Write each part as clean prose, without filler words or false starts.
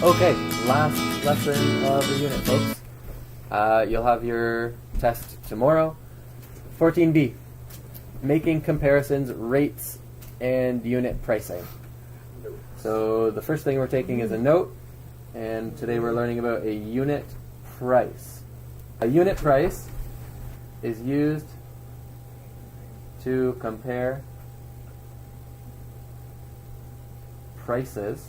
Okay, last lesson of the unit, folks. You'll have your test tomorrow. 14B, making comparisons, rates, and unit pricing. So the first thing we're taking is a note, and today we're learning about a unit price. A unit price is used to compare prices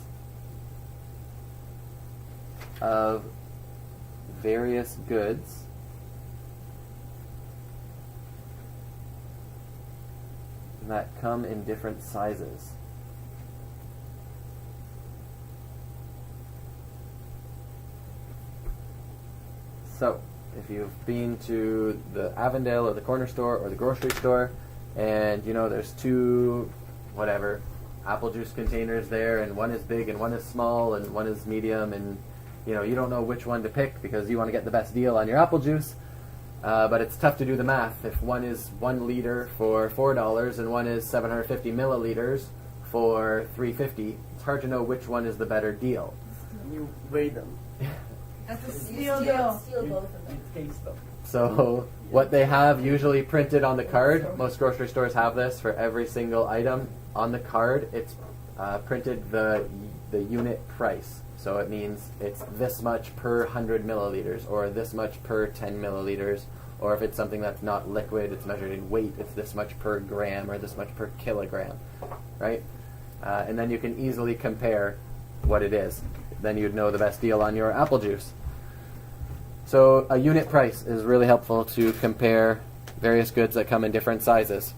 of various goods that come in different sizes. So, if you've been to the Avondale or the corner store or the grocery store, and you know there's two, whatever, apple juice containers there, and one is big and one is small and one is medium, and you know you don't know which one to pick because you want to get the best deal on your apple juice, but it's tough to do the math. If one is 1 liter for $4 and one is 750 milliliters for $3.50, it's hard to know which one is the better deal. You weigh them. That's a steal deal. Steal both of them. You taste them. So what they have usually printed on the card, most grocery stores have this for every single item. On the card, it's printed the unit price. So it means it's this much per 100 milliliters, or this much per 10 milliliters, or if it's something that's not liquid, it's measured in weight, it's this much per gram, or this much per kilogram, right? And then you can easily compare what it is. Then you'd know the best deal on your apple juice. So a unit price is really helpful to compare various goods that come in different sizes.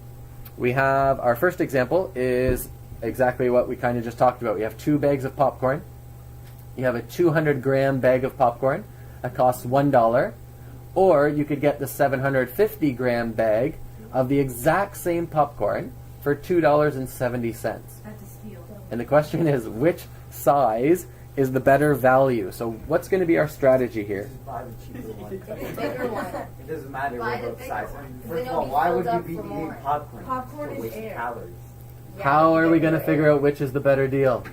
We have, our first example is exactly what we kind of just talked about. We have 2 bags of popcorn. You have a 200-gram bag of popcorn that costs $1, or you could get the 750-gram bag of the exact same popcorn for $2.70. That's a steal. And the question is, which size is the better value? So what's going to be our strategy here? Just buy the cheaper one. The bigger one. It doesn't matter Buy the what bigger size. one. I mean, Then first of it'll all, be why filled would you up be for eating more. popcorn? Popcorn to is waste air. calories. How are we going to figure out which is the better deal?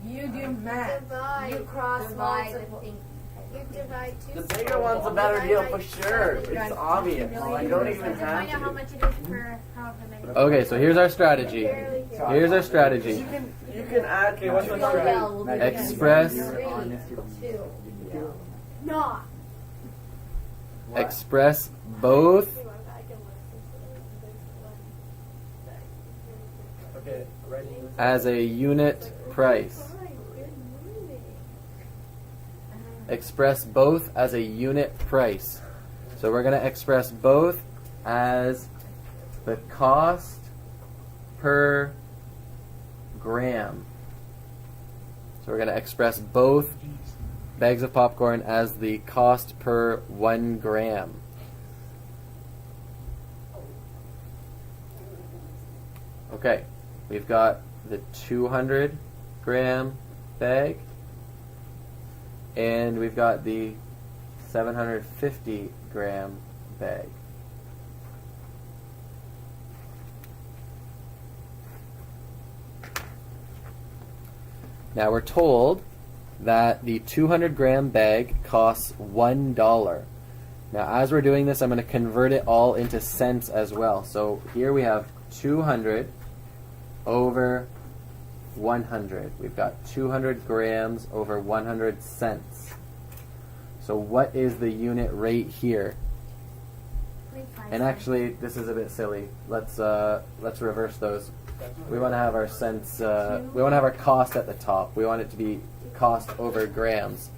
You do math. You cross multiple. You divide two. The bigger one's a better deal for sure. It's obvious. You don't even Find out how have much it is per however many. Okay, so here's our strategy. to. Here's our strategy. You can add. Okay, what's the Well, number? we'll do Express. 3, 2. Not. Express both Okay, ready? as a unit price. Express both as a unit price. So we're going to express both as the cost per gram. So we're going to express both bags of popcorn as the cost per 1 gram. Okay, we've got the 200-gram bag, and we've got the 750-gram bag. Now we're told that the 200-gram bag costs $1. Now as we're doing this, I'm going to convert it all into cents as well. So here we have 200 over 100. We've got 200 grams over 100 cents. So what is the unit rate here? And actually, this is a bit silly. Let's reverse those. We want to have our cents. We want to have our cost at the top. We want it to be cost over grams.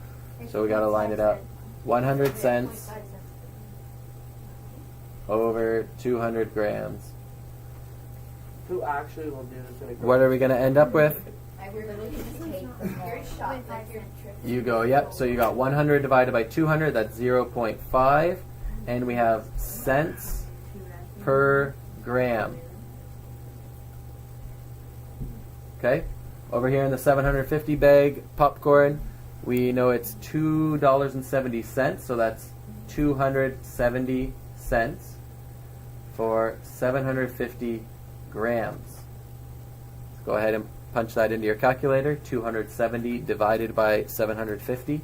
So we got to line it up. 100 cents over 200 grams. Who actually will do this? What are we going to end up with? Your shot, like your trip. You go, yep. So you got 100 divided by 200. That's 0.5. And we have cents per gram. Okay? Over here in the 750 bag popcorn, we know it's $2.70. So that's 270 cents for 750 grams. Let's go ahead and punch that into your calculator. 270 divided by 750.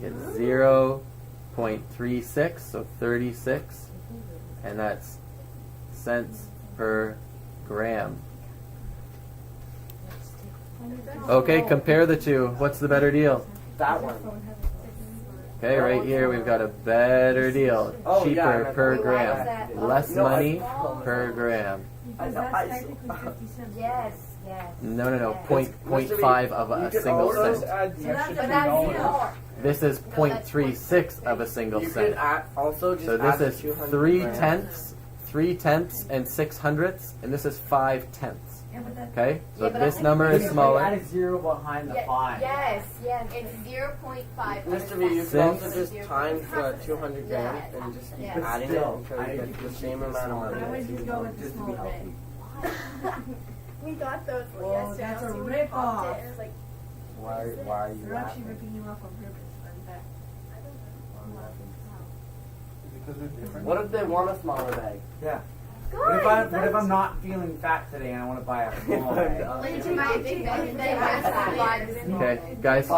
You get 0.36, so 36, and that's cents per gram. Okay, compare the two. What's the better deal? That one. Okay, right here we've got a better deal. Oh, Cheaper yeah, per why gram. is that? Less No, money per gram. Because I- that's technically 50 cents. Yes, yes. No, yes. point five of You a could single also cent. add the So that's extra a But that's $2. more. This is 0.36 of a single You could cent. add, also just So add this the is 200 3 grams. tenths, 3 tenths and 600ths, and this is 5 tenths. Yeah, but that's Okay, so Yeah, but this I- number is Add smaller. a zero behind the Ye- 5. Yes, yes. It's 0.5. Mr. V, you could Since- also just times the 200 grams and just keep Yeah. adding Still, it until I you get think the we same should amount of go I money. would just go with the Just to small be bit. healthy. We got those Whoa, yesterday. that's a so we rip popped off. it, and it was like, Why are you They're actually laughing? ripping you off on purpose. Fun fact. I don't know. Because they're different. What if they want a smaller bag? Yeah. Good. What if I'm not feeling fat today and I want to buy a small bag? Well, you can buy a big bag and then buy that. Okay, guys,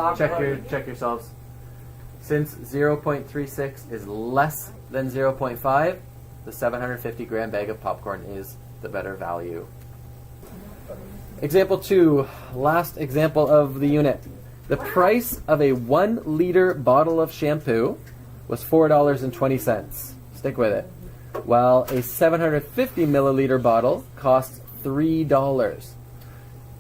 check yourselves. Since 0.36 is less than 0.5, the 750 gram bag of popcorn is the better value. Example 2, last example of the unit. The price of a 1 liter bottle of shampoo was $4.20. Stick with it. While a 750 milliliter bottle costs $3.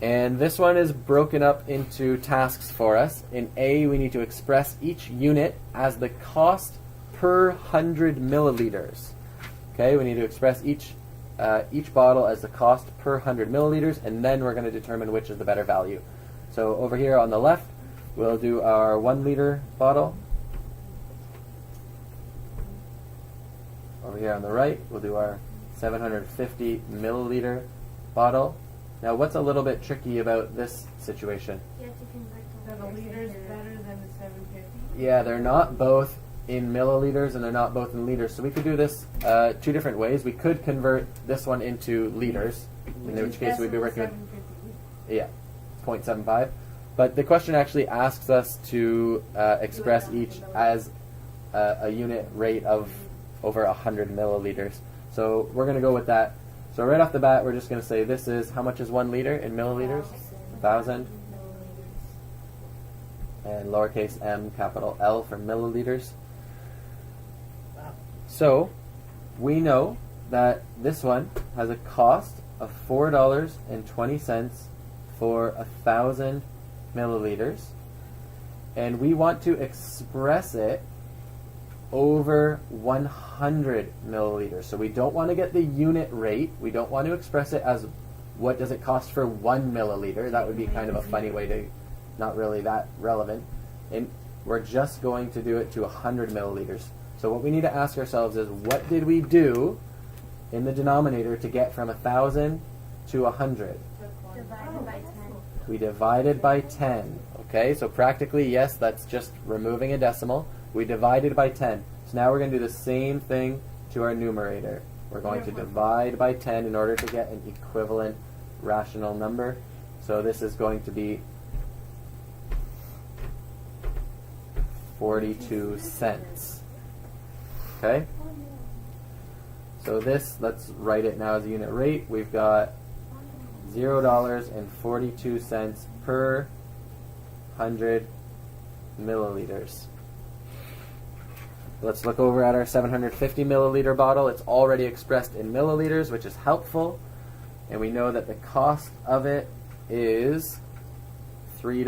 And this one is broken up into tasks for us. In A, we need to express each unit as the cost per 100 milliliters. Okay, we need to express each bottle as the cost per 100 milliliters, and then we're going to determine which is the better value. So over here on the left, we'll do our 1 liter bottle. Over here on the right, we'll do our 750 milliliter bottle. Now, what's a little bit tricky about this situation? You have to convert So the liter's better than the 750. Yeah, they're not both in milliliters and they're not both in liters. So we could do this 2 different ways. We could convert this one into liters, in which case we'd be working with 750. 0.75. But the question actually asks us to express each as a unit rate of over 100 milliliters. So we're going to go with that. So right off the bat, we're just going to say this is, how much is 1 liter in milliliters? 1,000. And lowercase m, capital L for milliliters. So we know that this one has a cost of $4.20 for 1,000 milliliters. And we want to express it over 100 milliliters. So we don't want to get the unit rate. We don't want to express it as what does it cost for 1 milliliter. That would be kind of a funny way to, not really that relevant. And we're just going to do it to 100 milliliters. So what we need to ask ourselves is, what did we do in the denominator to get from 1,000 to 100? divided by 10. We divided by 10. Okay, so practically, yes, that's just removing a decimal. We divided by 10. So now we're going to do the same thing to our numerator. We're going to divide by 10 in order to get an equivalent rational number. So this is going to be 42 cents. Okay? So this, let's write it now as a unit rate. We've got $0.42 per 100 milliliters. Let's look over at our 750 milliliter bottle. It's already expressed in milliliters, which is helpful. And we know that the cost of it is $3.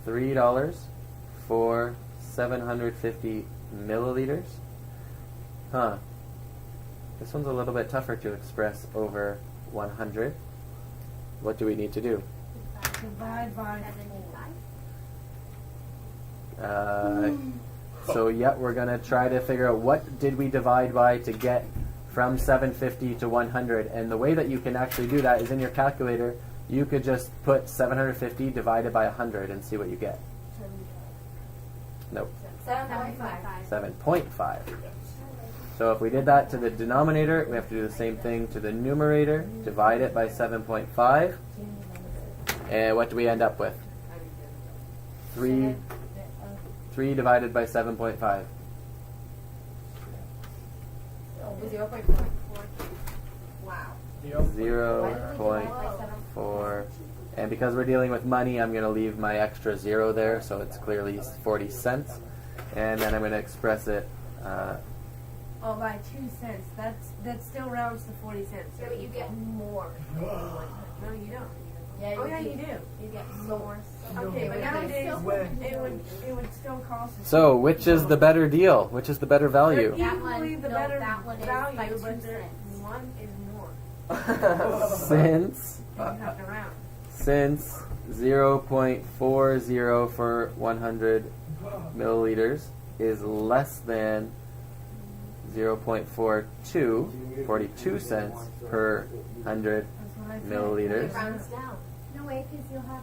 $3 for 750 milliliters. Huh. This one's a little bit tougher to express over 100. What do we need to do? Divide by 75. So yeah, we're going to try to figure out what did we divide by to get from 750 to 100. And the way that you can actually do that is in your calculator. You could just put 750 divided by 100 and see what you get. Nope. 7.5. 7.5. So if we did that to the denominator, we have to do the same thing to the numerator. Divide it by 7.5. And what do we end up with? 3 divided by 7.5. 0.4. Wow. 0.4. And because we're dealing with money, I'm going to leave my extra 0 there, so it's clearly 40 cents. And then I'm going to express it. Oh, by 2 cents. That still rounds to 40 cents. So you get more. No, you don't. Yeah, Oh, yeah, you do. You get more. Okay, but nowadays it would still cost us. So, which is the better deal? Which is the better value? They're That equally one- the no, better that one is value, by 2 but they're- cents. one is more. Since You have to round. 0.40 for 100 milliliters is less than 0.42, 42 cents per 100 That's what I said. milliliters. It rounds down. No way, because you'll have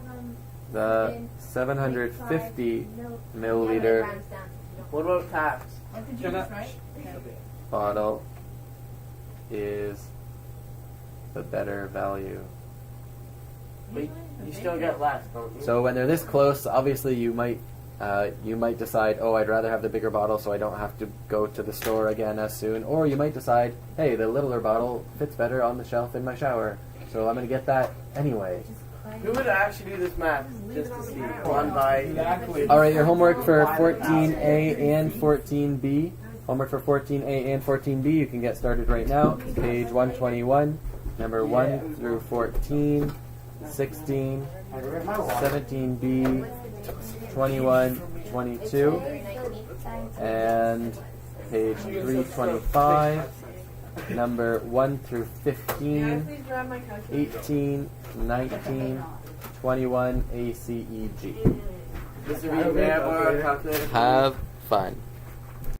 The 750 milliliter Yeah, but it rounds down. What about tax? What did you just write? bottle is the better value. But you still get less, don't you? So when they're this close, obviously you might decide, oh, I'd rather have the bigger bottle so I don't have to go to the store again as soon. Or you might decide, hey, the littler bottle fits better on the shelf in my shower, so I'm going to get that anyway. Who would actually do this math just to see? 1 by... Exactly. All right, your homework for 14A and 14B. Homework for 14A and 14B, you can get started right now. Page 121, number 1 through 14, 16, 17B, 21, 22, and page 325, number 1 through May I 15, please grab my calculator? 18, 19, 21, A, C, E, G. Mr. Reed, may I borrow a calculator? Have fun.